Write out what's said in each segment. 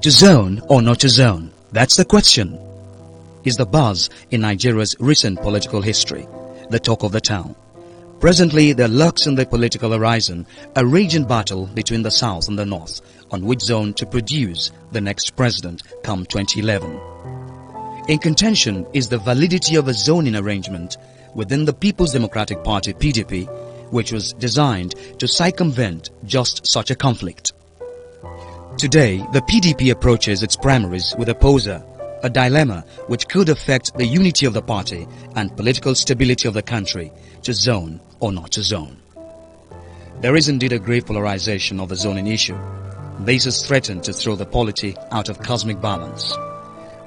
To zone or not to zone? That's the question. Is the buzz in Nigeria's recent political history, the talk of the town. Presently, there lurks in the political horizon a raging battle between the South and the North on which zone to produce the next president come 2011. In contention is the validity of a zoning arrangement within the People's Democratic Party (PDP), which was designed to circumvent just such a conflict. Today, the PDP approaches its primaries with a poser, a dilemma which could affect the unity of the party and political stability of the country, to zone or not to zone. There is indeed a grave polarization of the zoning issue. This is threatened to throw the polity out of cosmic balance.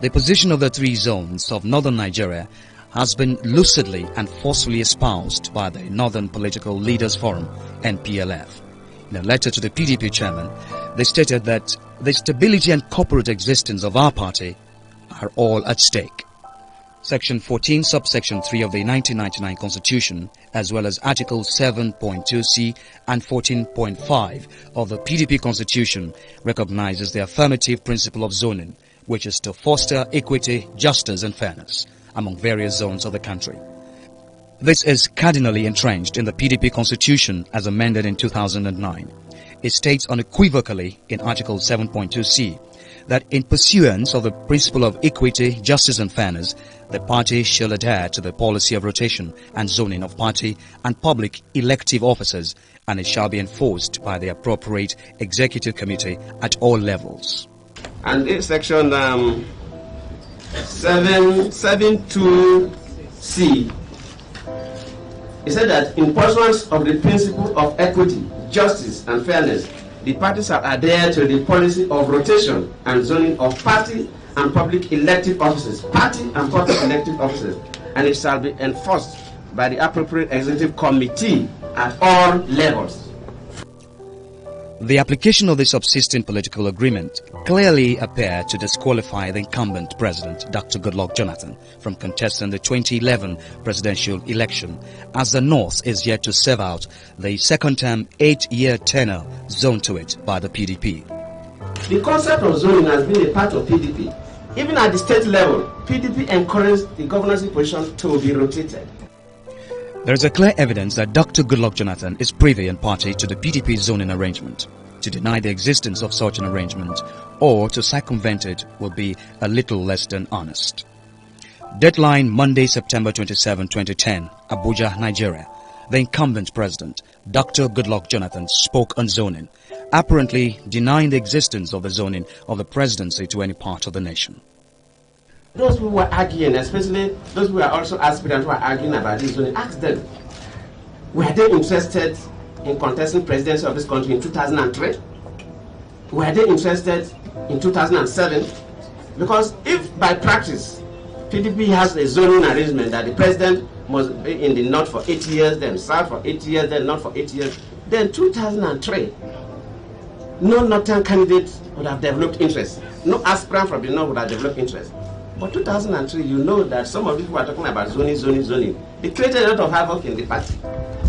The position of the three zones of northern Nigeria has been lucidly and forcefully espoused by the Northern Political Leaders Forum, NPLF. In a letter to the PDP chairman, they stated that the stability and corporate existence of our party are all at stake. Section 14, subsection 3 of the 1999 Constitution, as well as Article 7.2c and 14.5 of the PDP Constitution, recognizes the affirmative principle of zoning, which is to foster equity, justice and fairness among various zones of the country. This is cardinally entrenched in the PDP Constitution as amended in 2009. It states unequivocally in Article 7.2c that in pursuance of the principle of equity, justice and fairness, the party shall adhere to the policy of rotation and zoning of party and public elective officers, and it shall be enforced by the appropriate executive committee at all levels. And in section 7.2c, it said that in pursuance of the principle of equity, justice and fairness, the parties shall adhere to the policy of rotation and zoning of party and public elective officers, and it shall be enforced by the appropriate executive committee at all levels. The application of the subsisting political agreement clearly appeared to disqualify the incumbent president, Dr. Goodluck Jonathan, from contesting the 2011 presidential election, as the North is yet to serve out the second-term 8-year tenure zoned to it by the PDP. The concept of zoning has been a part of PDP. Even at the state level, PDP encouraged the governorship position to be rotated. There is a clear evidence that Dr. Goodluck Jonathan is privy and party to the PDP zoning arrangement. To deny the existence of such an arrangement or to circumvent it will be a little less than honest. Deadline Monday, September 27, 2010, Abuja, Nigeria. The incumbent president, Dr. Goodluck Jonathan, spoke on zoning, apparently denying the existence of the zoning of the presidency to any part of the nation. Those who were arguing, especially those who are also aspirants who are arguing about this zoning, ask them, were they interested in contesting presidency of this country in 2003? Were they interested in 2007? Because if by practice PDP has a zoning arrangement that the president must be in the north for 8 years, then south for 8 years, then north for 8 years, then 2003, no northern candidate would have developed interest. No aspirant from the north would have developed interest. But 2003, you know that some of these who are talking about zoning, they created a lot of havoc in the party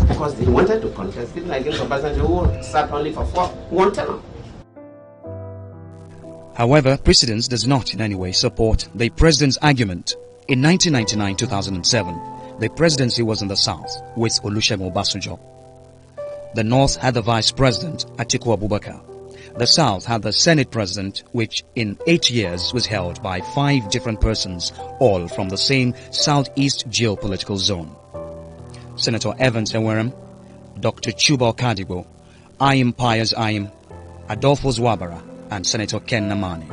because they wanted to contest, even against Obasanjo, who sat only for one term. However, precedence does not in any way support the president's argument. In 1999-2007, the presidency was in the south with Olusegun Obasanjo. The north had the vice president, Atiku Abubakar. The South had the Senate president, which in 8 years was held by 5 different persons, all from the same southeast geopolitical zone. Senator Evans Enwerem, Dr. Chuba Okadibo, Ayim Pius Ayim, Adolphus Wabara, and Senator Ken Namani.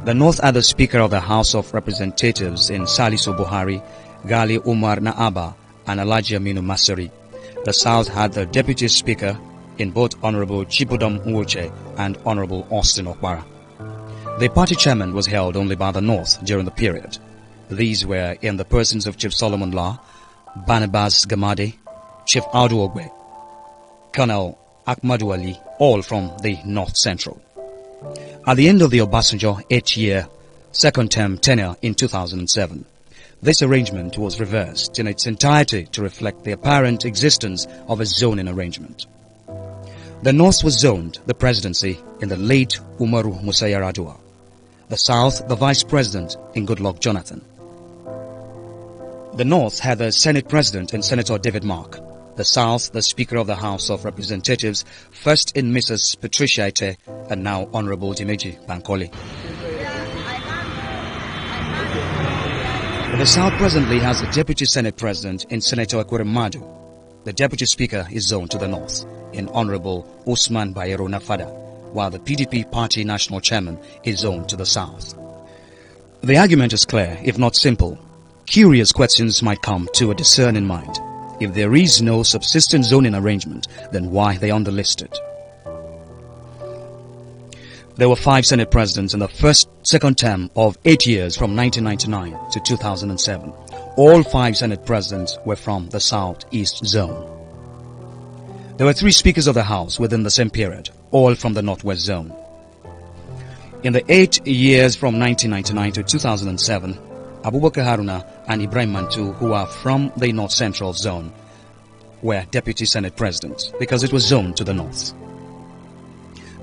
The North had the Speaker of the House of Representatives in Salisu Buhari, Gali Umar Naaba, and Alhaji Aminu Masari. The South had the Deputy Speaker in both Honorable Chibudom Nwoche and Honorable Austin Okpara. The party chairman was held only by the North during the period. These were in the persons of Chief Solomon Law, Barnabas Gamade, Chief Audu Ogbe, Colonel Ahmadu Ali, all from the North Central. At the end of the Obasanjo 8-year second-term tenure in 2007, this arrangement was reversed in its entirety to reflect the apparent existence of a zoning arrangement. The North was zoned the presidency in the late Umaru Musa Yar'Adua. The South, the Vice President in Goodluck Jonathan. The North had the Senate President in Senator David Mark. The South, the Speaker of the House of Representatives, first in Mrs. Patricia Ete and now Honorable Dimeji Bankole. The South presently has the Deputy Senate President in Senator Ekweremadu. The Deputy Speaker is zoned to the North in Honorable Usman Bayero Nafada, while the PDP Party National Chairman is zoned to the South. The argument is clear, if not simple. Curious questions might come to a discerning mind. If there is no subsistent zoning arrangement, then why are they underlisted? There were 5 Senate Presidents in the second term of 8 years from 1999 to 2007. All 5 Senate Presidents were from the Southeast Zone. There were 3 Speakers of the House within the same period, all from the Northwest Zone. In the 8 years from 1999 to 2007, Abubakar Haruna and Ibrahim Mantu, who are from the North Central Zone, were Deputy Senate Presidents because it was zoned to the North.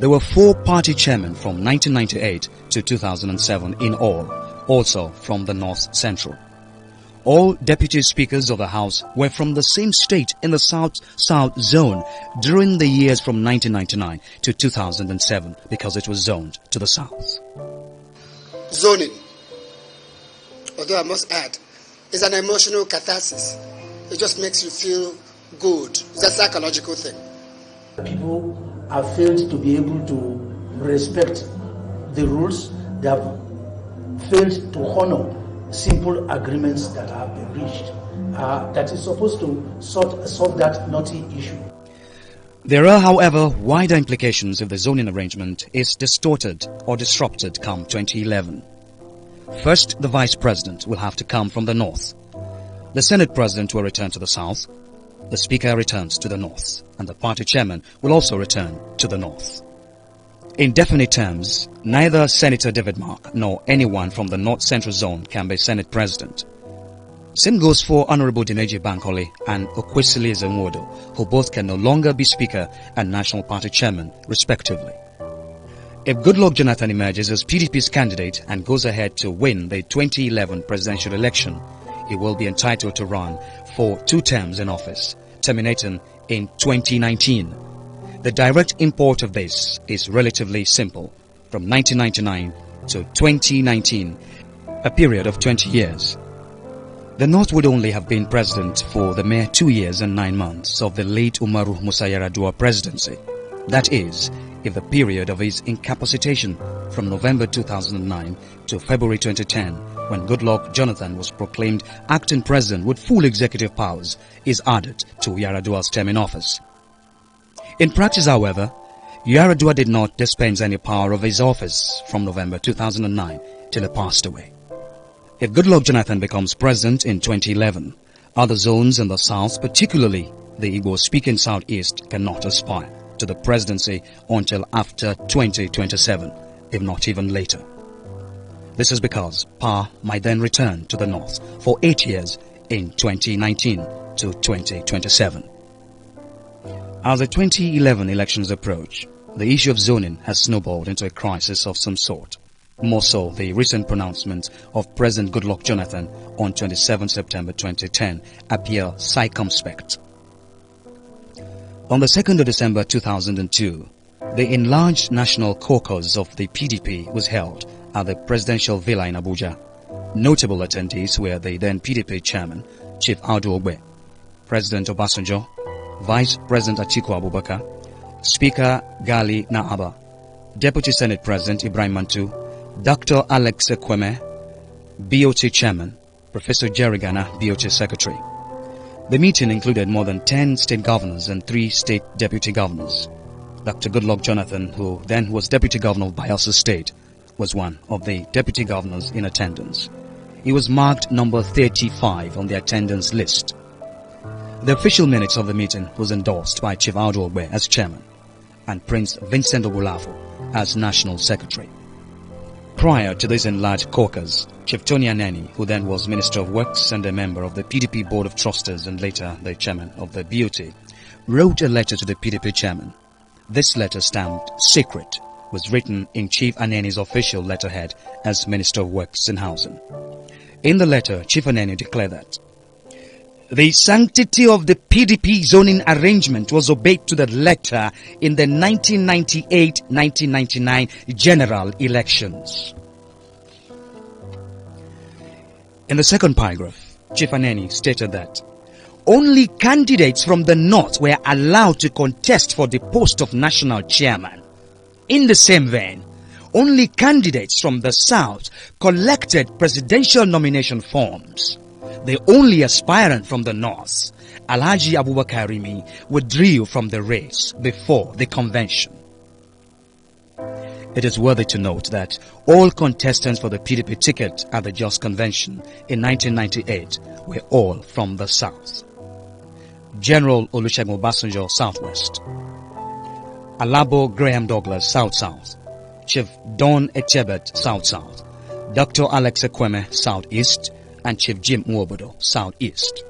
There were 4 party chairmen from 1998 to 2007 in all, also from the North Central. All deputy speakers of the House were from the same state in the South Zone during the years from 1999 to 2007 because it was zoned to the South. Zoning, although I must add, is an emotional catharsis. It just makes you feel good. It's a psychological thing. People have failed to be able to respect the rules. They have failed to honor simple agreements that have been reached. That is supposed to solve that knotty issue. There are, however, wider implications if the zoning arrangement is distorted or disrupted come 2011. First, the Vice President will have to come from the North. The Senate President will return to the South. The Speaker returns to the North, and the party chairman will also return to the North. In definite terms, neither Senator David Mark nor anyone from the North Central Zone can be Senate President. Same goes for Honorable Dimeji Bankole and Okwesili Ezenwodo, who both can no longer be Speaker and National Party Chairman, respectively. If Goodluck Jonathan emerges as PDP's candidate and goes ahead to win the 2011 presidential election, he will be entitled to run for 2 terms in office, terminating in 2019. The direct import of this is relatively simple. From 1999 to 2019, a period of 20 years. The North would only have been president for the mere 2 years and 9 months of the late Umaru Musa Yar'Adua presidency. That is, if the period of his incapacitation from November 2009 to February 2010, when Goodluck Jonathan was proclaimed acting president with full executive powers, is added to Yar'Adua's term in office. In practice, however, Yar'Adua did not dispense any power of his office from November 2009 till he passed away. If Goodluck Jonathan becomes president in 2011, other zones in the South, particularly the Igbo-speaking Southeast, cannot aspire to the presidency until after 2027, if not even later. This is because power might then return to the North for 8 years in 2019 to 2027. As the 2011 elections approach, the issue of zoning has snowballed into a crisis of some sort. More so, the recent pronouncement of President Goodluck Jonathan on 27 September 2010 appear circumspect. On the 2nd of December 2002, the enlarged national caucus of the PDP was held at the Presidential Villa in Abuja. Notable attendees were the then PDP chairman, Chief Audu Ogbe, President Obasanjo, Vice President Atiku Abubakar, Speaker Gali Naaba, Deputy Senate President Ibrahim Mantu, Dr. Alex Ekweme, BOT Chairman, Professor Jerry Gana, BOT Secretary. The meeting included more than 10 state governors and 3 state deputy governors. Dr. Goodluck Jonathan, who then was Deputy Governor of Bayelsa State, was one of the deputy governors in attendance. He was marked number 35 on the attendance list. The official minutes of the meeting was endorsed by Chief Audu Ogbe as chairman and Prince Vincent Ogulafo as national secretary. Prior to this enlarged caucus, Chief Tony Aneni, who then was Minister of Works and a member of the PDP Board of Trustees and later the chairman of the BOT, wrote a letter to the PDP chairman. This letter stamped secret was written in Chief Aneni's official letterhead as Minister of Works and Housing. In the letter, Chief Aneni declared that the sanctity of the PDP zoning arrangement was obeyed to the letter in the 1998-1999 general elections. In the second paragraph, Chief Aneni stated that only candidates from the north were allowed to contest for the post of national chairman. In the same vein, only candidates from the south collected presidential nomination forms. The only aspirant from the north, Alhaji Abubakar Rimi, withdrew from the race before the convention. It is worthy to note that all contestants for the PDP ticket at the Jos Convention in 1998 were all from the south. General Olusegun Obasanjo, Southwest. Alabo Graham Douglas, South-South. Chief Don Echebet, South-South. Dr. Alex Ekweme, Southeast. And Chief Jim Nwobodo, Southeast.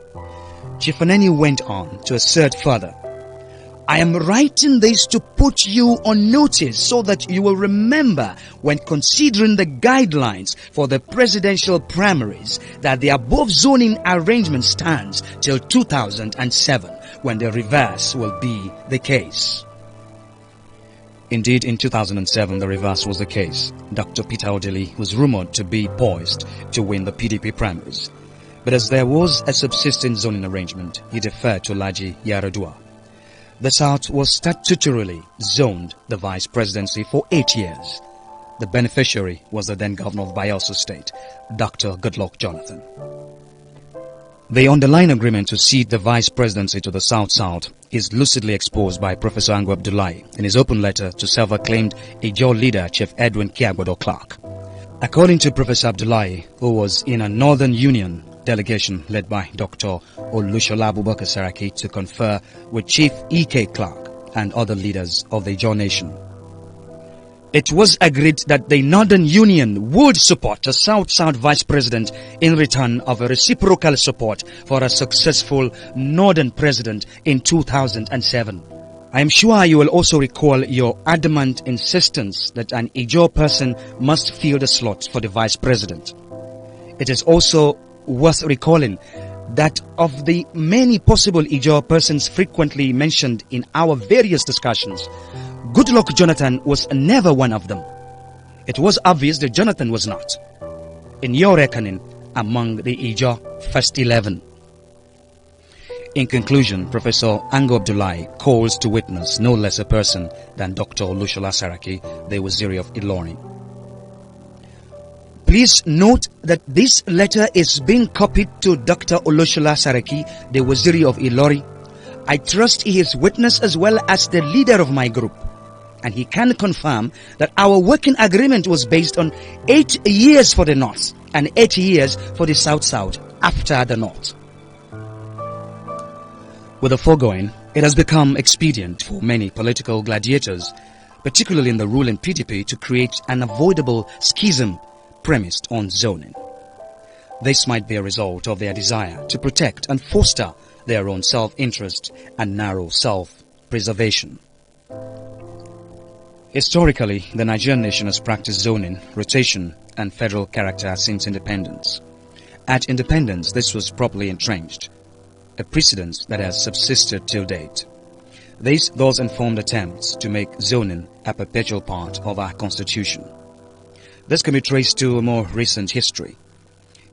Chief Aneni went on to assert further, I am writing this to put you on notice so that you will remember when considering the guidelines for the presidential primaries that the above zoning arrangement stands till 2007, when the reverse will be the case. Indeed, in 2007, the reverse was the case. Dr. Peter Odili was rumored to be poised to win the PDP primaries. But as there was a subsisting zoning arrangement, he deferred to Laji Yaradua. The South was statutorily zoned the vice presidency for 8 years. The beneficiary was the then governor of Bayelsa State, Dr. Goodluck Jonathan. The underlying agreement to cede the vice presidency to the South-South is lucidly exposed by Professor Ango Abdullahi in his open letter to self-acclaimed Ijaw leader Chief Edwin Kiagbodo Clark. According to Professor Abdullahi, who was in a Northern Union delegation led by Dr. Olushola Abubakar Saraki to confer with Chief E.K. Clark and other leaders of the Ijaw nation, it was agreed that the Northern Union would support a South-South vice president in return of a reciprocal support for a successful Northern president in 2007. I am sure you will also recall your adamant insistence that an Ijaw person must fill the slot for the vice president. It is also worth recalling that of the many possible Ijaw persons frequently mentioned in our various discussions, Goodluck Jonathan was never one of them. It was obvious that Jonathan was not, in your reckoning, among the Ijaw first 11. In conclusion, Professor Ango Abdullahi calls to witness no less a person than Dr. Olushola Saraki, the Waziri of Ilorin. Please note that this letter is being copied to Dr. Olushola Saraki, the Waziri of Ilorin. I trust he is witness as well as the leader of my group, and he can confirm that our working agreement was based on 8 years for the North and 8 years for the South-South after the North. With the foregoing, it has become expedient for many political gladiators, particularly in the ruling PDP, to create an avoidable schism premised on zoning. This might be a result of their desire to protect and foster their own self-interest and narrow self-preservation. Historically, the Nigerian nation has practiced zoning, rotation, and federal character since independence. At independence, this was properly entrenched, a precedent that has subsisted till date. This thus informed attempts to make zoning a perpetual part of our constitution. This can be traced to a more recent history.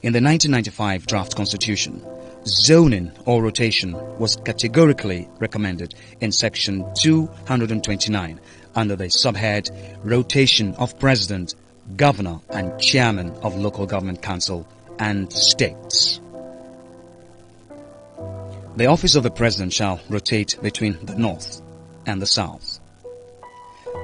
In the 1995 draft constitution, zoning or rotation was categorically recommended in section 229 under the subhead Rotation of President, Governor and Chairman of Local Government Council and States. The office of the President shall rotate between the North and the South.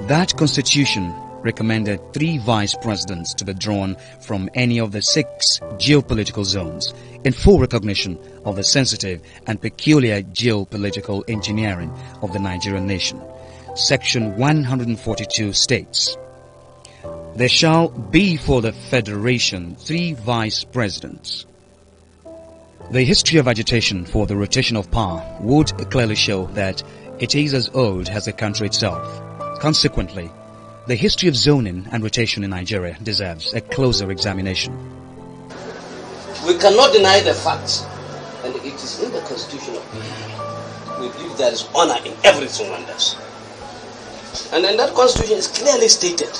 That constitution recommended 3 vice presidents to be drawn from any of the 6 geopolitical zones in full recognition of the sensitive and peculiar geopolitical engineering of the Nigerian nation. Section 142 states, there shall be for the Federation 3 vice presidents. The history of agitation for the rotation of power would clearly show that it is as old as the country itself. Consequently, The history of zoning and rotation in Nigeria deserves a closer examination. We cannot deny the facts, and it is in the constitution of the country. We believe there is honor in everything one does. And then that constitution is clearly stated.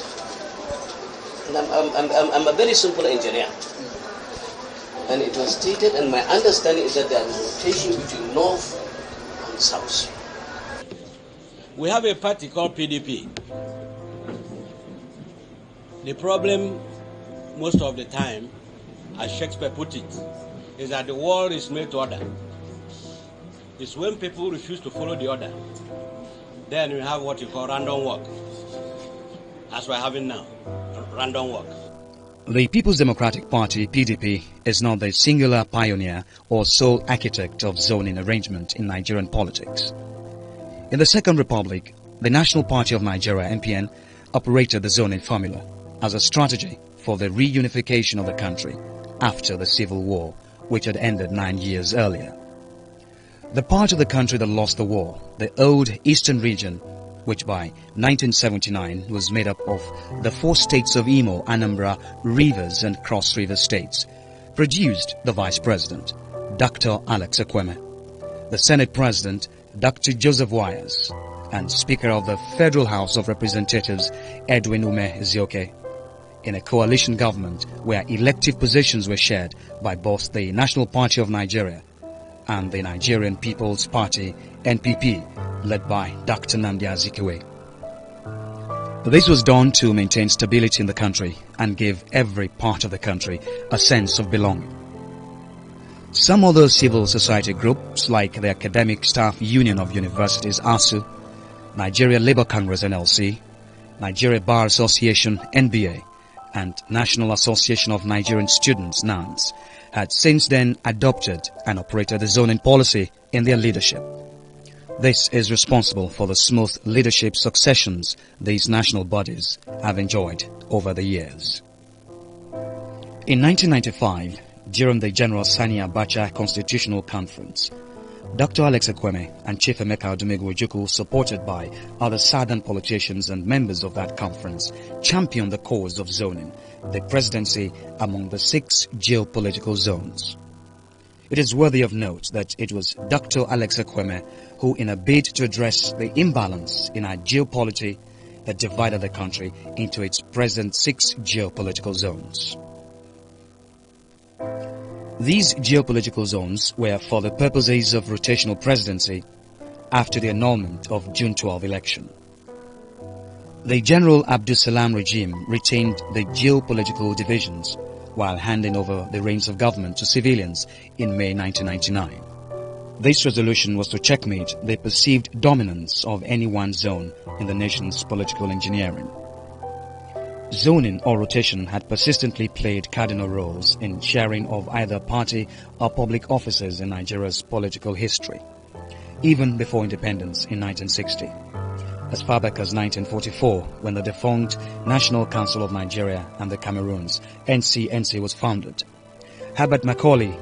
And I'm a very simple engineer. And it was stated, and my understanding is that there is rotation between north and south. We have a party called PDP. The problem most of the time, as Shakespeare put it, is that the world is made to order. It's when people refuse to follow the order, then we have what you call random walk. As we're having now, random walk. The People's Democratic Party, PDP, is not the singular pioneer or sole architect of zoning arrangement in Nigerian politics. In the Second Republic, the National Party of Nigeria, NPN, operated the zoning formula as a strategy for the reunification of the country after the Civil War, which had ended 9 years earlier. The part of the country that lost the war, the old Eastern region, which by 1979 was made up of the 4 states of Imo, Anambra, Rivers and Cross River states, produced the Vice President, Dr. Alex Ekweme, the Senate President, Dr. Joseph Wires, and Speaker of the Federal House of Representatives, Edwin Ume Ezioke, in a coalition government where elective positions were shared by both the National Party of Nigeria and the Nigerian People's Party, NPP, led by Dr. Nnamdi Azikiwe. This was done to maintain stability in the country and give every part of the country a sense of belonging. Some other civil society groups, like the Academic Staff Union of Universities, ASU, Nigeria Labour Congress, NLC, Nigeria Bar Association, NBA, and National Association of Nigerian Students, NANS, had since then adopted and operated the zoning policy in their leadership. This is responsible for the smooth leadership successions these national bodies have enjoyed over the years. In 1995, during the General Sani Abacha Constitutional Conference, Dr. Alex Ekweme and Chief Emeka Odumegwu Ojukwu, supported by other southern politicians and members of that conference, championed the cause of zoning, the presidency among the 6 geopolitical zones. It is worthy of note that it was Dr. Alex Ekweme who, in a bid to address the imbalance in our geopolity that divided the country into its present 6 geopolitical zones. These geopolitical zones were for the purposes of rotational presidency after the annulment of June 12 election. The General Abdul Salam regime retained the geopolitical divisions while handing over the reins of government to civilians in May 1999. This resolution was to checkmate the perceived dominance of any one zone in the nation's political engineering. Zoning or rotation had persistently played cardinal roles in sharing of either party or public offices in Nigeria's political history, even before independence in 1960. As far back as 1944, when the defunct National Council of Nigeria and the Cameroons, NCNC, was founded. Herbert Macaulay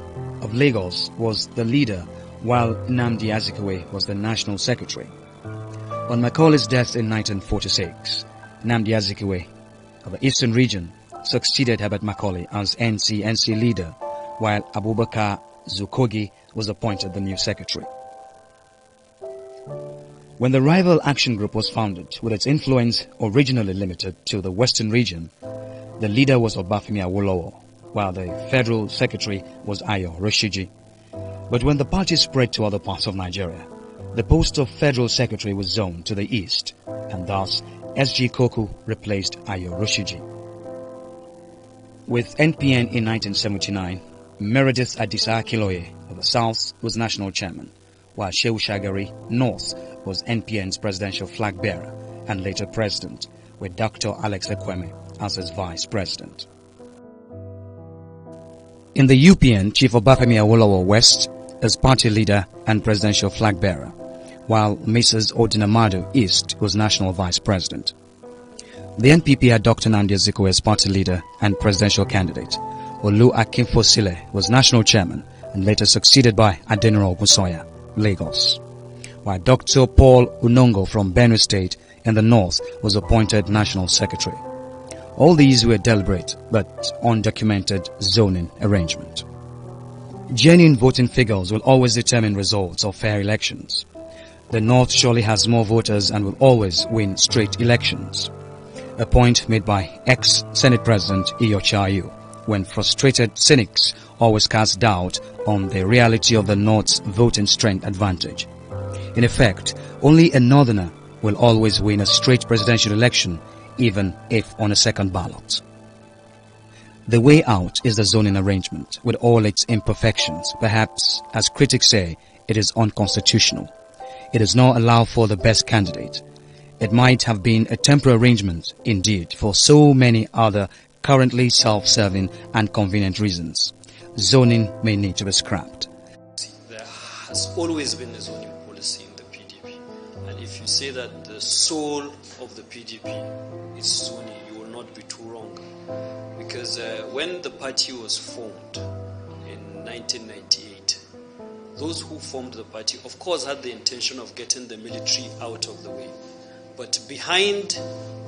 of Lagos was the leader, while Nnamdi Azikiwe was the National Secretary. On Macaulay's death in 1946, Nnamdi Azikiwe of the Eastern region succeeded Herbert Macaulay as NCNC leader, while Abubakar Zukogi was appointed the new secretary. When the rival action group was founded, with its influence originally limited to the Western region, the leader was Obafemi Awolowo, while the federal secretary was Ayo Rashidi. But when the party spread to other parts of Nigeria, the post of federal secretary was zoned to the east, and thus S.G. Koku replaced Ayo Rashidi. With NPN in 1979, Meredith Adisa Akiloye of the south was national chairman, while Shehu Shagari, north, was NPN's presidential flag bearer and later president, with Dr. Alex Ekweme as his vice president. In the UPN, Chief Obafemi Awolowo West as party leader and presidential flag bearer, while Mrs. Odinamadu East was national vice president. The NPP had Dr. Nnamdi Azikiwe as party leader and presidential candidate. Olu Akinfosile was national chairman and later succeeded by Adeniro Ogunsoya, Lagos, while Dr. Paul Unongo from Benue State in the north was appointed national secretary. All these were deliberate but undocumented zoning arrangement. Genuine voting figures will always determine results of fair elections. The north surely has more voters and will always win straight elections. A point made by ex-Senate President Iyochayu, when frustrated cynics always cast doubt on the reality of the North's voting strength advantage. In effect, only a northerner will always win a straight presidential election, even if on a second ballot. The way out is the zoning arrangement, with all its imperfections. Perhaps, as critics say, it is unconstitutional. It does not allow for the best candidate. It might have been a temporary arrangement, indeed, for so many other currently self-serving and convenient reasons. Zoning may need to be scrapped. There has always been a zoning policy in the PDP, and if you say that the soul of the PDP is zoning, you will not be too wrong. Because when the party was formed in 1998, those who formed the party, of course, had the intention of getting the military out of the way. But behind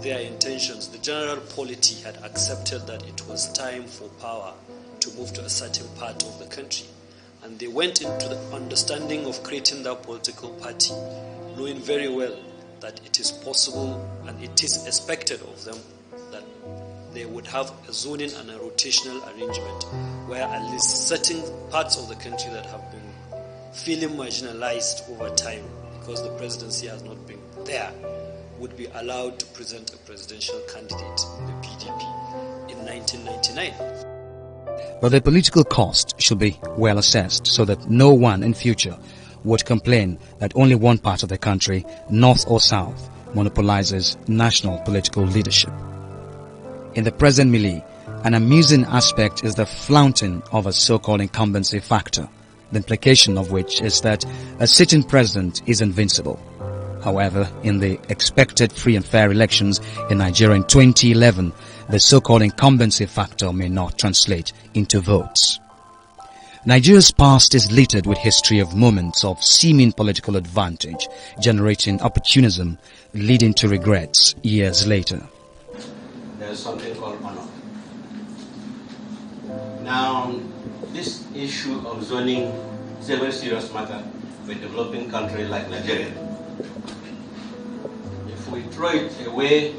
their intentions, the general polity had accepted that it was time for power to move to a certain part of the country. And they went into the understanding of creating that political party, knowing very well that it is possible and it is expected of them that they would have a zoning and a rotational arrangement where at least certain parts of the country that have been feeling marginalized over time because the presidency has not been there would be allowed to present a presidential candidate in the PDP in 1999. But the political cost should be well assessed so that no one in future would complain that only one part of the country, north or south, monopolizes national political leadership. In the present milieu, an amusing aspect is the flaunting of a so-called incumbency factor, the implication of which is that a sitting president is invincible. However, in the expected free and fair elections in Nigeria in 2011, the so-called incumbency factor may not translate into votes. Nigeria's past is littered with history of moments of seeming political advantage, generating opportunism, leading to regrets years later. There's something called honor. Now, this issue of zoning is a very serious matter for a developing country like Nigeria. If we throw it away,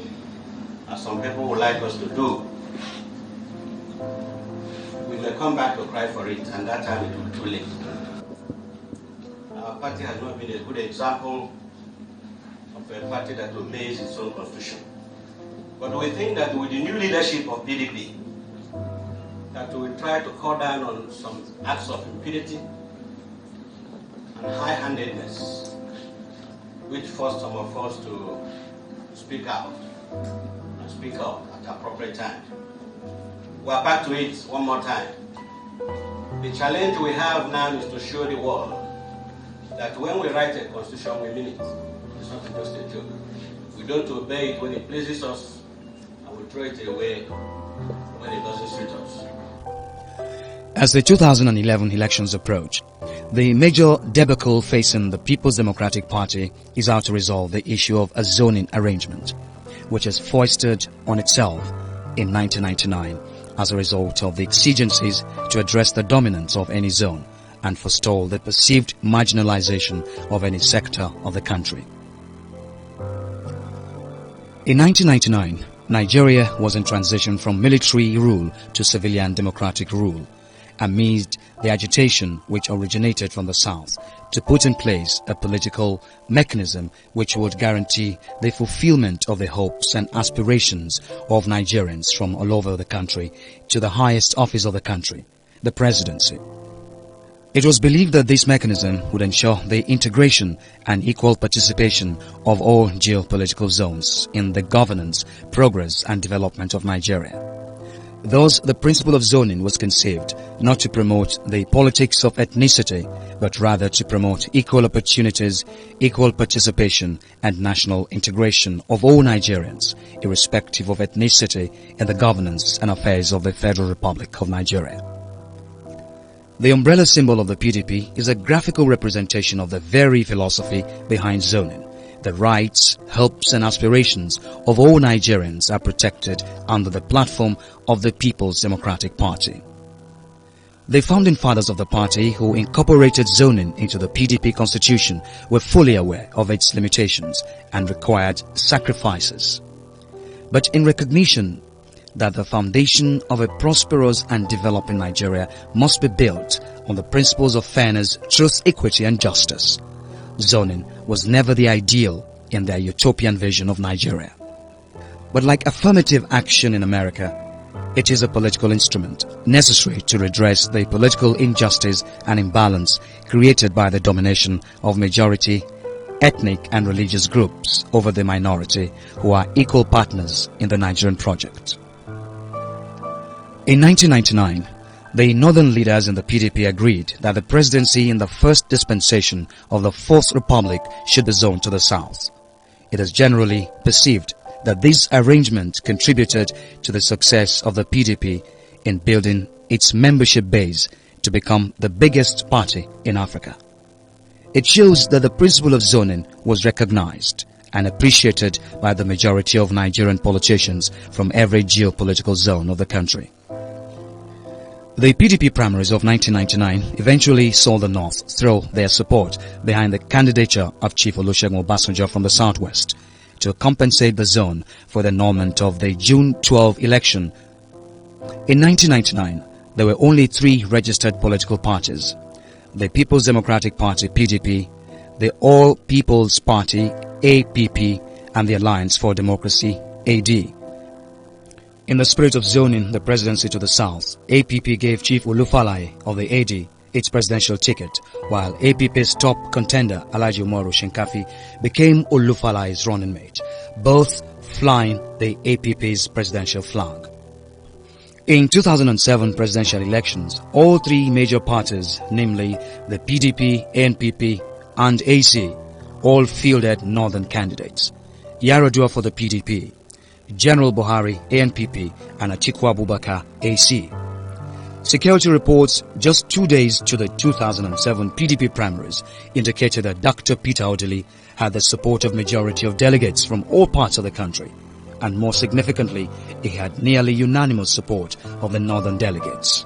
as some people would like us to do, we may come back to cry for it, and that time it will be too late. Our party has not been a good example of a party that obeys its own constitution. But we think that with the new leadership of PDP, that we will try to cut down on some acts of impunity and high-handedness, which forced some of us to speak out and speak up at appropriate time. We are back to it one more time. The challenge we have now is to show the world that when we write a constitution, we mean it. It's not just a joke. We don't obey it when it pleases us, and we throw it away when it doesn't suit us. As the 2011 elections approach, the major debacle facing the People's Democratic Party is how to resolve the issue of a zoning arrangement, which is foisted on itself in 1999 as a result of the exigencies to address the dominance of any zone and forestall the perceived marginalization of any sector of the country. In 1999, Nigeria was in transition from military rule to civilian democratic rule, amid the agitation which originated from the south to put in place a political mechanism which would guarantee the fulfillment of the hopes and aspirations of Nigerians from all over the country to the highest office of the country, the presidency. It was believed that this mechanism would ensure the integration and equal participation of all geopolitical zones in the governance, progress and development of Nigeria. Thus, the principle of zoning was conceived not to promote the politics of ethnicity, but rather to promote equal opportunities, equal participation and national integration of all Nigerians, irrespective of ethnicity, in the governance and affairs of the Federal Republic of Nigeria. The umbrella symbol of the PDP is a graphical representation of the very philosophy behind zoning, the rights, hopes and aspirations of all Nigerians are protected under the platform of the People's Democratic Party. The founding fathers of the party, who incorporated zoning into the PDP constitution, were fully aware of its limitations and required sacrifices. But in recognition that the foundation of a prosperous and developing Nigeria must be built on the principles of fairness, truth, equity and justice, zoning was never the ideal in their utopian vision of Nigeria. But like affirmative action in America, it is a political instrument necessary to redress the political injustice and imbalance created by the domination of majority ethnic and religious groups over the minority, who are equal partners in the Nigerian project. In 1999, the northern leaders in the PDP agreed that the presidency in the first dispensation of the Fourth Republic should be zoned to the south. It is generally perceived that this arrangement contributed to the success of the PDP in building its membership base to become the biggest party in Africa. It shows that the principle of zoning was recognized and appreciated by the majority of Nigerian politicians from every geopolitical zone of the country. The PDP primaries of 1999 eventually saw the North throw their support behind the candidature of Chief Olusegun Obasanjo from the Southwest to compensate the zone for the annulment of the June 12 election. In 1999, there were only 3 registered political parties: the People's Democratic Party (PDP), the All People's Party (APP), and the Alliance for Democracy (AD). In the spirit of zoning the presidency to the south, APP gave Chief Olufalaye of the AD its presidential ticket, while APP's top contender Alhaji Umaru Shinkafi became Olufalaye's running mate, both flying the APP's presidential flag. In 2007 presidential elections, all 3 major parties, namely the PDP, ANPP and AC, all fielded northern candidates: Yaradua for the PDP, General Buhari, ANPP, and Atiku Abubakar, AC. Security reports just 2 days to the 2007 PDP primaries indicated that Dr. Peter Odili had the support of majority of delegates from all parts of the country, and more significantly, he had nearly unanimous support of the northern delegates.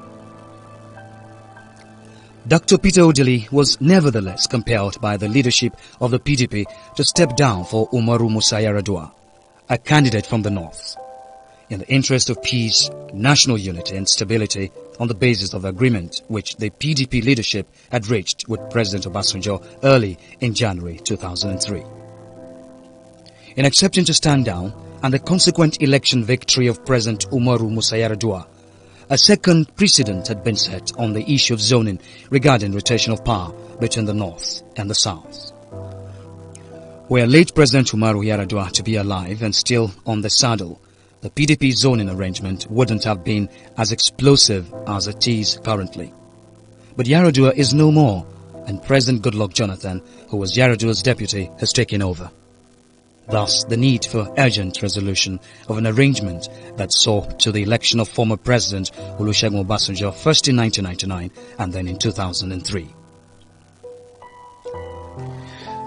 Dr. Peter Odili was nevertheless compelled by the leadership of the PDP to step down for Umaru Musa Yar'Adua, a candidate from the north. In the interest of peace, national unity and stability, on the basis of agreement which the PDP leadership had reached with President Obasanjo early in January 2003. In accepting to stand down and the consequent election victory of President Umaru Musa Yar'Adua, a second precedent had been set on the issue of zoning regarding rotation of power between the north and the south. Were late President Umaru Yar'Adua to be alive and still on the saddle, the PDP zoning arrangement wouldn't have been as explosive as it is currently. But Yar'Adua is no more, and President Goodluck Jonathan, who was Yar'Adua's deputy, has taken over. Thus, the need for urgent resolution of an arrangement that saw to the election of former President Olusegun Obasanjo first in 1999 and then in 2003.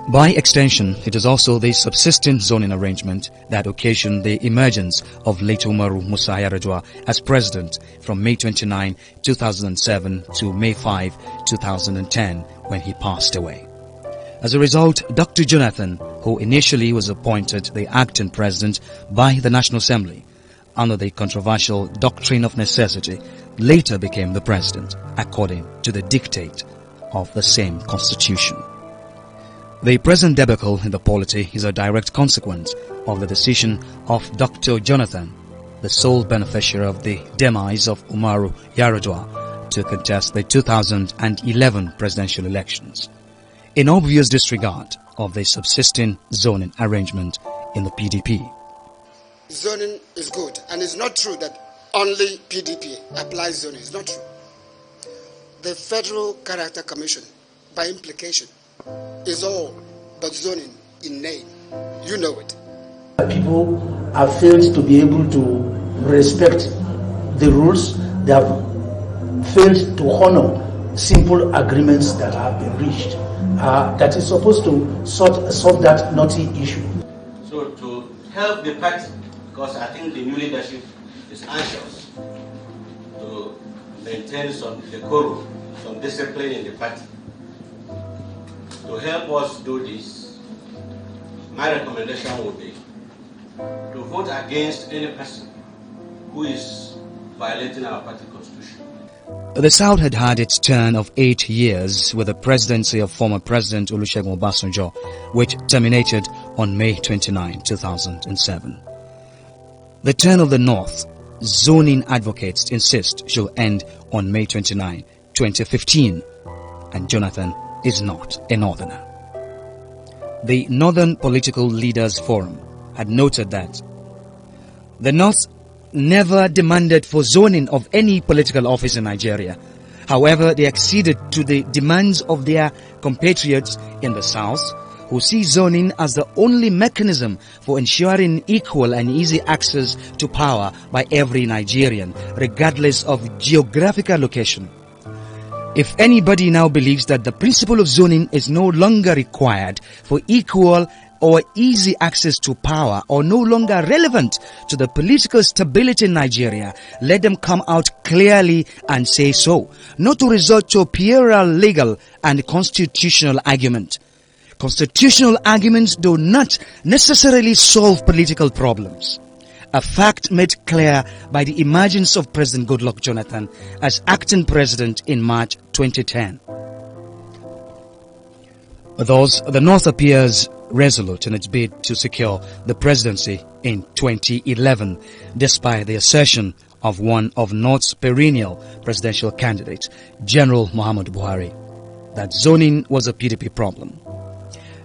By extension, it is also the subsisting zoning arrangement that occasioned the emergence of late Umaru Musa Yar'Adua as president from May 29, 2007 to May 5, 2010, when he passed away. As a result, Dr. Jonathan, who initially was appointed the acting president by the National Assembly under the controversial doctrine of necessity, later became the president according to the dictate of the same constitution. The present debacle in the polity is a direct consequence of the decision of Dr. Jonathan, the sole beneficiary of the demise of Umaru Yar'Adua, to contest the 2011 presidential elections, in obvious disregard of the subsisting zoning arrangement in the PDP. Zoning is good, and it's not true that only PDP applies zoning. It's not true. The Federal Character Commission, by implication, is all but zoning in name. You know it. People have failed to be able to respect the rules. They have failed to honor simple agreements that have been reached that is supposed to solve that knotty issue. So to help the party, because I think the new leadership is anxious to maintain some decorum, some discipline in the party. To help us do this, my recommendation would be to vote against any person who is violating our party constitution. The South had had its turn of 8 years with the presidency of former President Olusegun Obasanjo, which terminated on May 29, 2007. The turn of the North, zoning advocates insist, should end on May 29, 2015, and Jonathan is not a Northerner. The Northern Political Leaders Forum had noted that the North never demanded for zoning of any political office in Nigeria. However, they acceded to the demands of their compatriots in the South, who see zoning as the only mechanism for ensuring equal and easy access to power by every Nigerian, regardless of geographical location. If anybody now believes that the principle of zoning is no longer required for equal or easy access to power, or no longer relevant to the political stability in Nigeria, let them come out clearly and say so, not to resort to a puerile legal and constitutional argument. Constitutional arguments do not necessarily solve political problems. A fact made clear by the emergence of President Goodluck Jonathan as acting president in March 2010. Thus, the North appears resolute in its bid to secure the presidency in 2011, despite the assertion of one of North's perennial presidential candidates, General Muhammadu Buhari, that zoning was a PDP problem.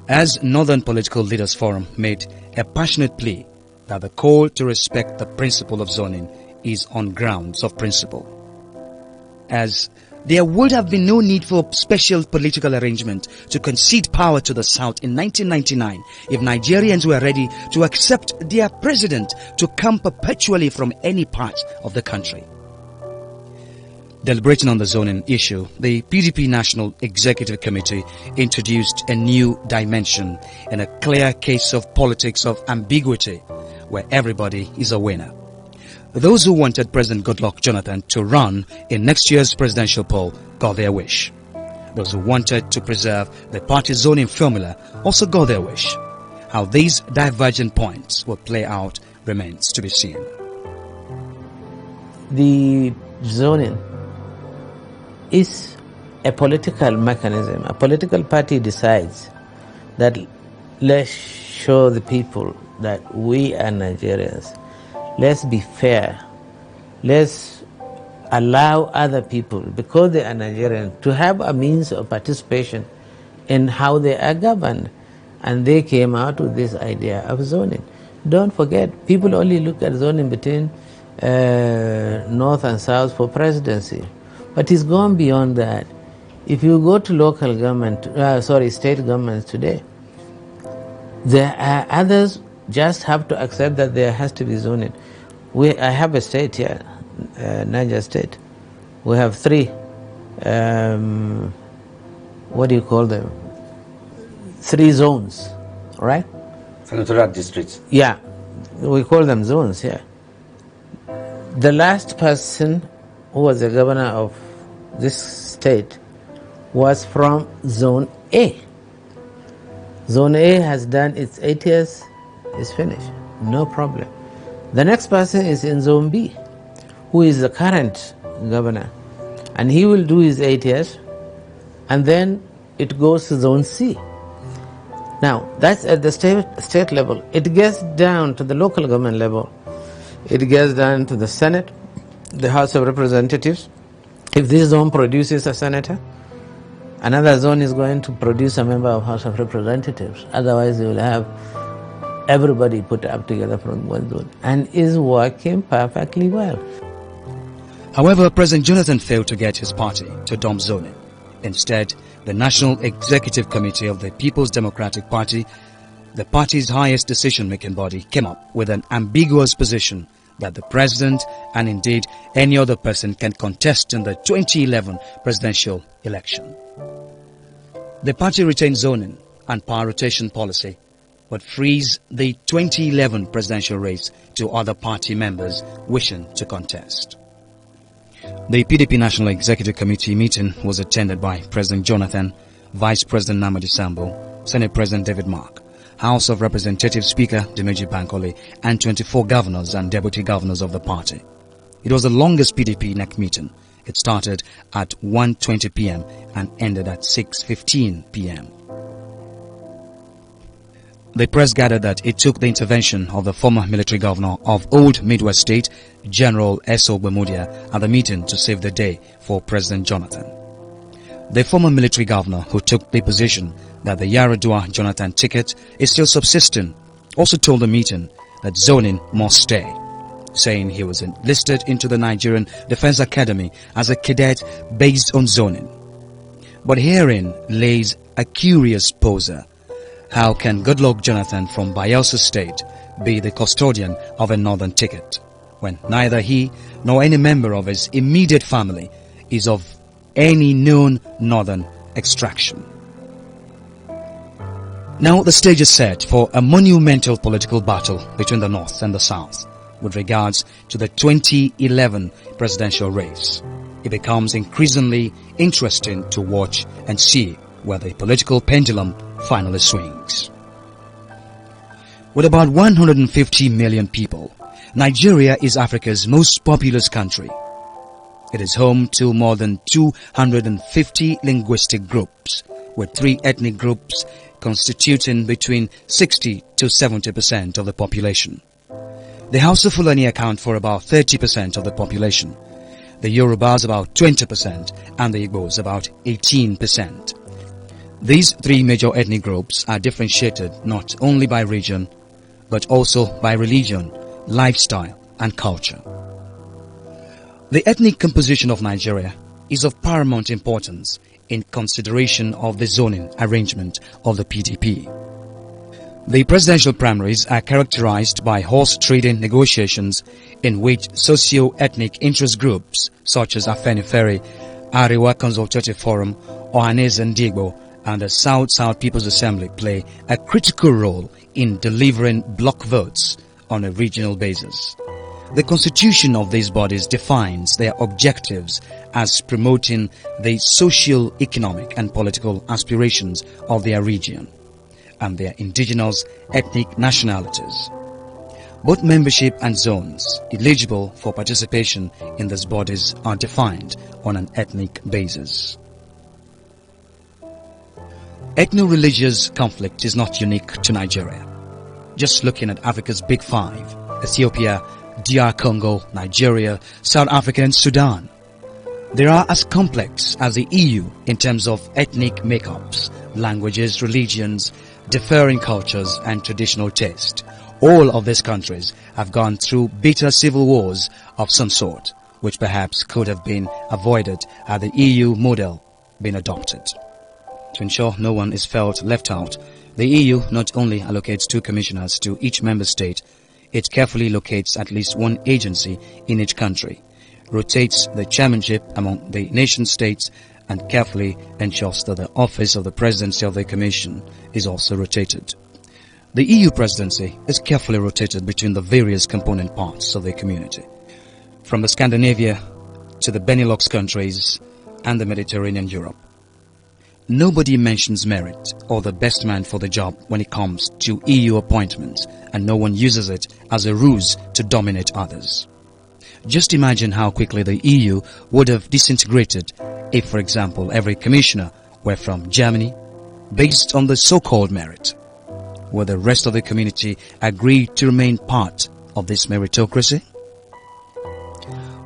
As Northern Political Leaders Forum made a passionate plea that the call to respect the principle of zoning is on grounds of principle, as there would have been no need for special political arrangement to concede power to the South in 1999 if Nigerians were ready to accept their president to come perpetually from any part of the country. Deliberating on the zoning issue, the PDP National Executive Committee introduced a new dimension in a clear case of politics of ambiguity, where everybody is a winner. Those who wanted President Goodluck Jonathan to run in next year's presidential poll got their wish. Those who wanted to preserve the party zoning formula also got their wish. How these divergent points will play out remains to be seen. The zoning is a political mechanism. A political party decides that let's show the people that we are Nigerians. Let's be fair. Let's allow other people, because they are Nigerian, to have a means of participation in how they are governed. And they came out with this idea of zoning. Don't forget, people only look at zoning between North and South for presidency. But it's gone beyond that. If you go to local government, state governments today, there are others just have to accept that there has to be zoning. I have a state here, Niger State. We have 3, what do you call them? 3 zones, right? Senatorial districts. Yeah, we call them zones here. The last person who was the governor of this state was from Zone A. Zone A has done its 8 years, it's finished, no problem. The next person is in Zone B, who is the current governor, and he will do his 8 years, and then it goes to Zone C. Now, that's at the state level. It gets down to the local government level. It gets down to the Senate, the House of Representatives. If this zone produces a senator, another zone is going to produce a member of House of Representatives. Otherwise, they will have everybody put up together from one zone, and is working perfectly well. However, President Jonathan failed to get his party to dump zoning. Instead, the National Executive Committee of the People's Democratic Party, the party's highest decision-making body, came up with an ambiguous position that the president and indeed any other person can contest in the 2011 presidential election. The party retains zoning and power rotation policy, but frees the 2011 presidential race to other party members wishing to contest. The PDP National Executive Committee meeting was attended by President Jonathan, Vice President Namadi Sambo, Senate President David Mark, House of Representatives Speaker Dimeji Bankole, and 24 governors and deputy governors of the party. It was the longest PDP NEC meeting. It started at 1:20 p.m. and ended at 6:15 p.m. The press gathered that it took the intervention of the former military governor of Old Midwest State, General S.O. Gbemudia, at the meeting to save the day for President Jonathan. The former military governor, who took the position that the Yaradua Jonathan ticket is still subsisting, also told the meeting that zoning must stay, saying he was enlisted into the Nigerian Defense Academy as a cadet based on zoning. But herein lays a curious poser. How can Goodluck Jonathan from Bayelsa State be the custodian of a northern ticket, when neither he nor any member of his immediate family is of any known northern extraction? Now the stage is set for a monumental political battle between the North and the South with regards to the 2011 presidential race. It becomes increasingly interesting to watch and see where the political pendulum finally swings. With about 150 million people, Nigeria is Africa's most populous country. It is home to more than 250 linguistic groups, with 3 ethnic groups constituting between 60 to 70% of the population. The Hausa Fulani account for about 30% of the population, the Yorubas about 20%, and the Igbos about 18%. These 3 major ethnic groups are differentiated not only by region, but also by religion, lifestyle, and culture. The ethnic composition of Nigeria is of paramount importance in consideration of the zoning arrangement of the PDP. The presidential primaries are characterized by horse trading negotiations in which socio-ethnic interest groups such as Afenifere, Arewa Consultative Forum, Ohanese Ndigbo, and the South-South People's Assembly play a critical role in delivering block votes on a regional basis. The constitution of these bodies defines their objectives as promoting the social, economic, and political aspirations of their region and their indigenous ethnic nationalities. Both membership and zones eligible for participation in these bodies are defined on an ethnic basis. Ethno-religious conflict is not unique to Nigeria. Just looking at Africa's Big Five, Ethiopia, DR Congo, Nigeria, South Africa, and Sudan, they are as complex as the EU in terms of ethnic makeups, languages, religions, differing cultures, and traditional taste. All of these countries have gone through bitter civil wars of some sort, which perhaps could have been avoided had the EU model been adopted. To ensure no one is felt left out, the EU not only allocates 2 commissioners to each member state, it carefully locates at least 1 agency in each country, rotates the chairmanship among the nation states, and carefully ensures that the office of the presidency of the commission is also rotated. The EU presidency is carefully rotated between the various component parts of the community, from the Scandinavia to the Benelux countries and the Mediterranean Europe. Nobody mentions merit or the best man for the job when it comes to EU appointments, and no one uses it as a ruse to dominate others. Just imagine how quickly the EU would have disintegrated if, for example, every commissioner were from Germany, based on the so-called merit. Would the rest of the community agree to remain part of this meritocracy?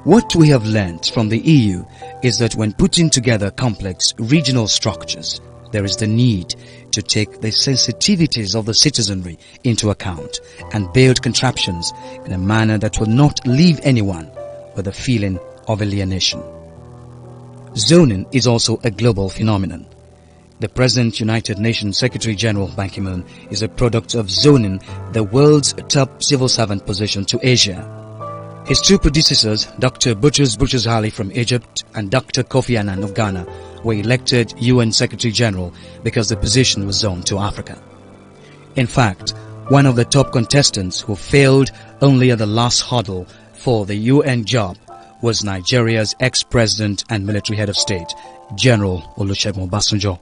What we have learnt from the EU is that when putting together complex regional structures, there is the need to take the sensitivities of the citizenry into account and build contraptions in a manner that will not leave anyone with a feeling of alienation. Zoning is also a global phenomenon. The present United Nations Secretary General Ban Ki-moon is a product of zoning the world's top civil servant position to Asia. His two predecessors, Dr. Boutros Ghali from Egypt and Dr. Kofi Annan of Ghana, were elected UN Secretary General because the position was zoned to Africa. In fact, one of the top contestants who failed only at the last hurdle for the UN job was Nigeria's ex-president and military head of state, General Olusegun Obasanjo.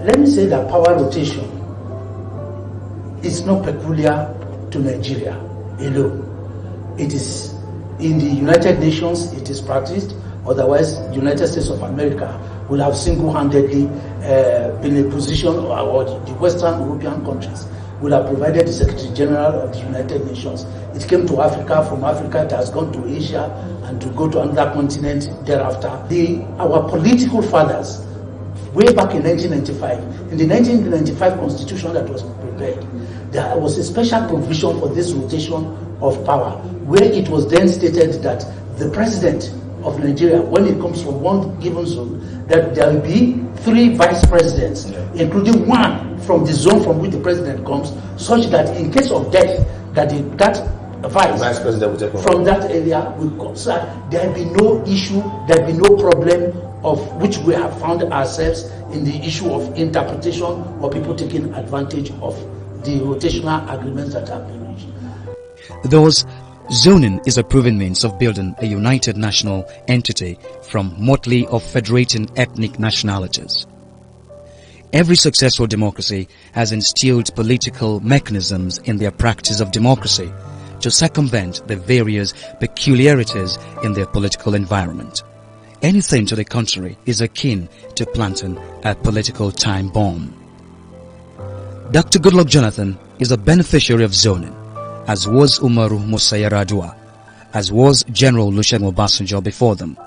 Let me say that power rotation is not peculiar to Nigeria alone. It is in the United Nations, it is practiced. Otherwise, the United States of America will have single-handedly been in a position, or the Western European countries will have provided the Secretary General of the United Nations. It came to Africa, from Africa it has gone to Asia, and to go to another continent thereafter. Our political fathers, way back in 1995, in the 1995 Constitution that was prepared, there was a special provision for this rotation of power, where it was then stated that the president of Nigeria, when it comes from one given zone, that there will be 3 vice presidents, including one from the zone from which the president comes, such that in case of death, that vice president will take over from that area will come. So there will be no issue, there will be no problem of which we have found ourselves in the issue of interpretation or people taking advantage of the rotational agreements that have been reached. Thus, zoning is a proven means of building a united national entity from motley of federating ethnic nationalities. Every successful democracy has instilled political mechanisms in their practice of democracy to circumvent the various peculiarities in their political environment. Anything to the contrary is akin to planting a political time bomb. Dr. Goodluck Jonathan is a beneficiary of zoning, as was Umaru Musa Yar'Adua, as was General Olusegun Obasanjo before them.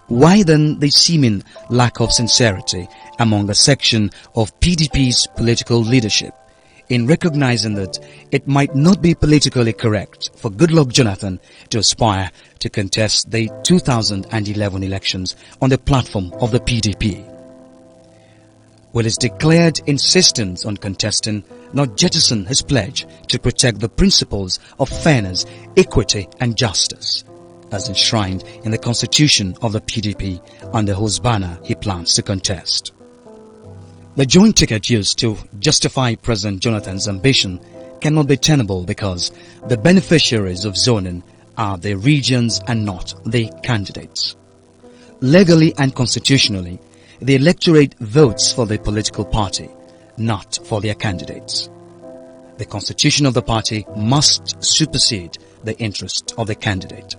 Why then the seeming lack of sincerity among a section of PDP's political leadership in recognizing that it might not be politically correct for Goodluck Jonathan to aspire to contest the 2011 elections on the platform of the PDP? Will his declared insistence on contesting not jettison his pledge to protect the principles of fairness, equity and justice, as enshrined in the constitution of the PDP, under whose banner he plans to contest? The joint ticket used to justify President Jonathan's ambition cannot be tenable because the beneficiaries of zoning are the regions and not the candidates. Legally and constitutionally, the electorate votes for the political party, not for their candidates. The constitution of the party must supersede the interest of the candidate,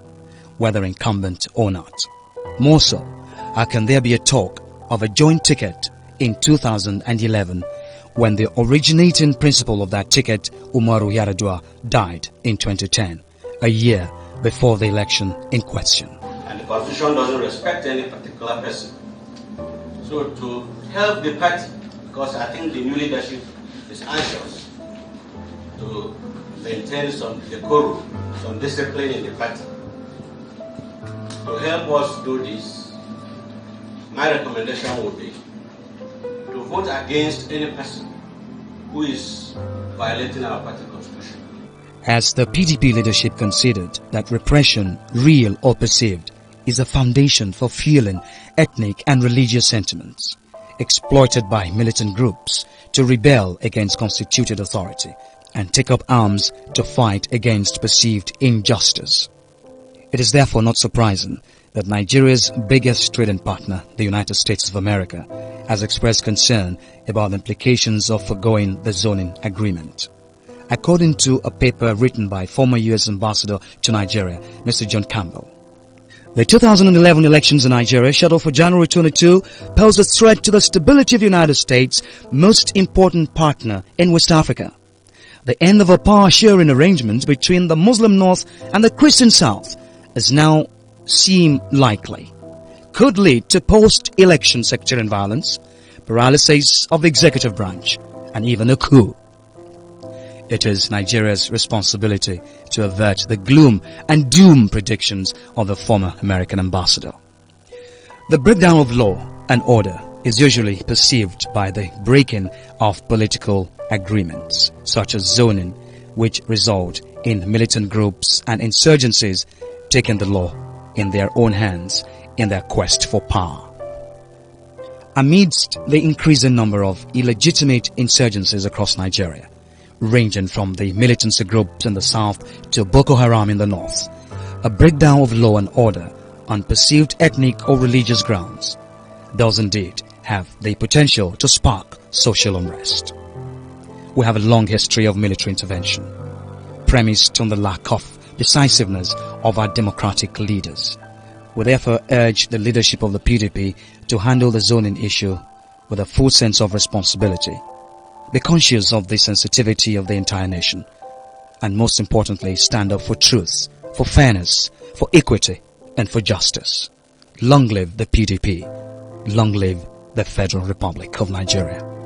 whether incumbent or not. More so, how can there be a talk of a joint ticket in 2011 when the originating principle of that ticket, Umaru Yar'Adua, died in 2010, a year before the election in question? And the constitution doesn't respect any particular person. So to help the party, because I think the new leadership is anxious to maintain some decorum, some discipline in the party. To help us do this, my recommendation would be to vote against any person who is violating our party constitution. As the PDP leadership considered that repression, real or perceived, is a foundation for fueling ethnic and religious sentiments, exploited by militant groups to rebel against constituted authority and take up arms to fight against perceived injustice. It is therefore not surprising that Nigeria's biggest trading partner, the United States of America, has expressed concern about the implications of foregoing the zoning agreement. According to a paper written by former U.S. Ambassador to Nigeria, Mr. John Campbell, the 2011 elections in Nigeria, scheduled for January 22, pose a threat to the stability of the United States' most important partner in West Africa. The end of a power-sharing arrangement between the Muslim North and the Christian South is now seem likely, could lead to post-election sectarian violence, paralysis of the executive branch, and even a coup. It is Nigeria's responsibility to avert the gloom and doom predictions of the former American ambassador. The breakdown of law and order is usually perceived by the breaking of political agreements, such as zoning, which result in militant groups and insurgencies taking the law in their own hands in their quest for power. Amidst the increasing number of illegitimate insurgencies across Nigeria, ranging from the militancy groups in the south to Boko Haram in the north, a breakdown of law and order on perceived ethnic or religious grounds does indeed have the potential to spark social unrest. We have a long history of military intervention, premised on the lack of decisiveness of our democratic leaders. We therefore urge the leadership of the PDP to handle the zoning issue with a full sense of responsibility, be conscious of the sensitivity of the entire nation, and most importantly, stand up for truth, for fairness, for equity, and for justice. Long live the PDP. Long live the Federal Republic of Nigeria.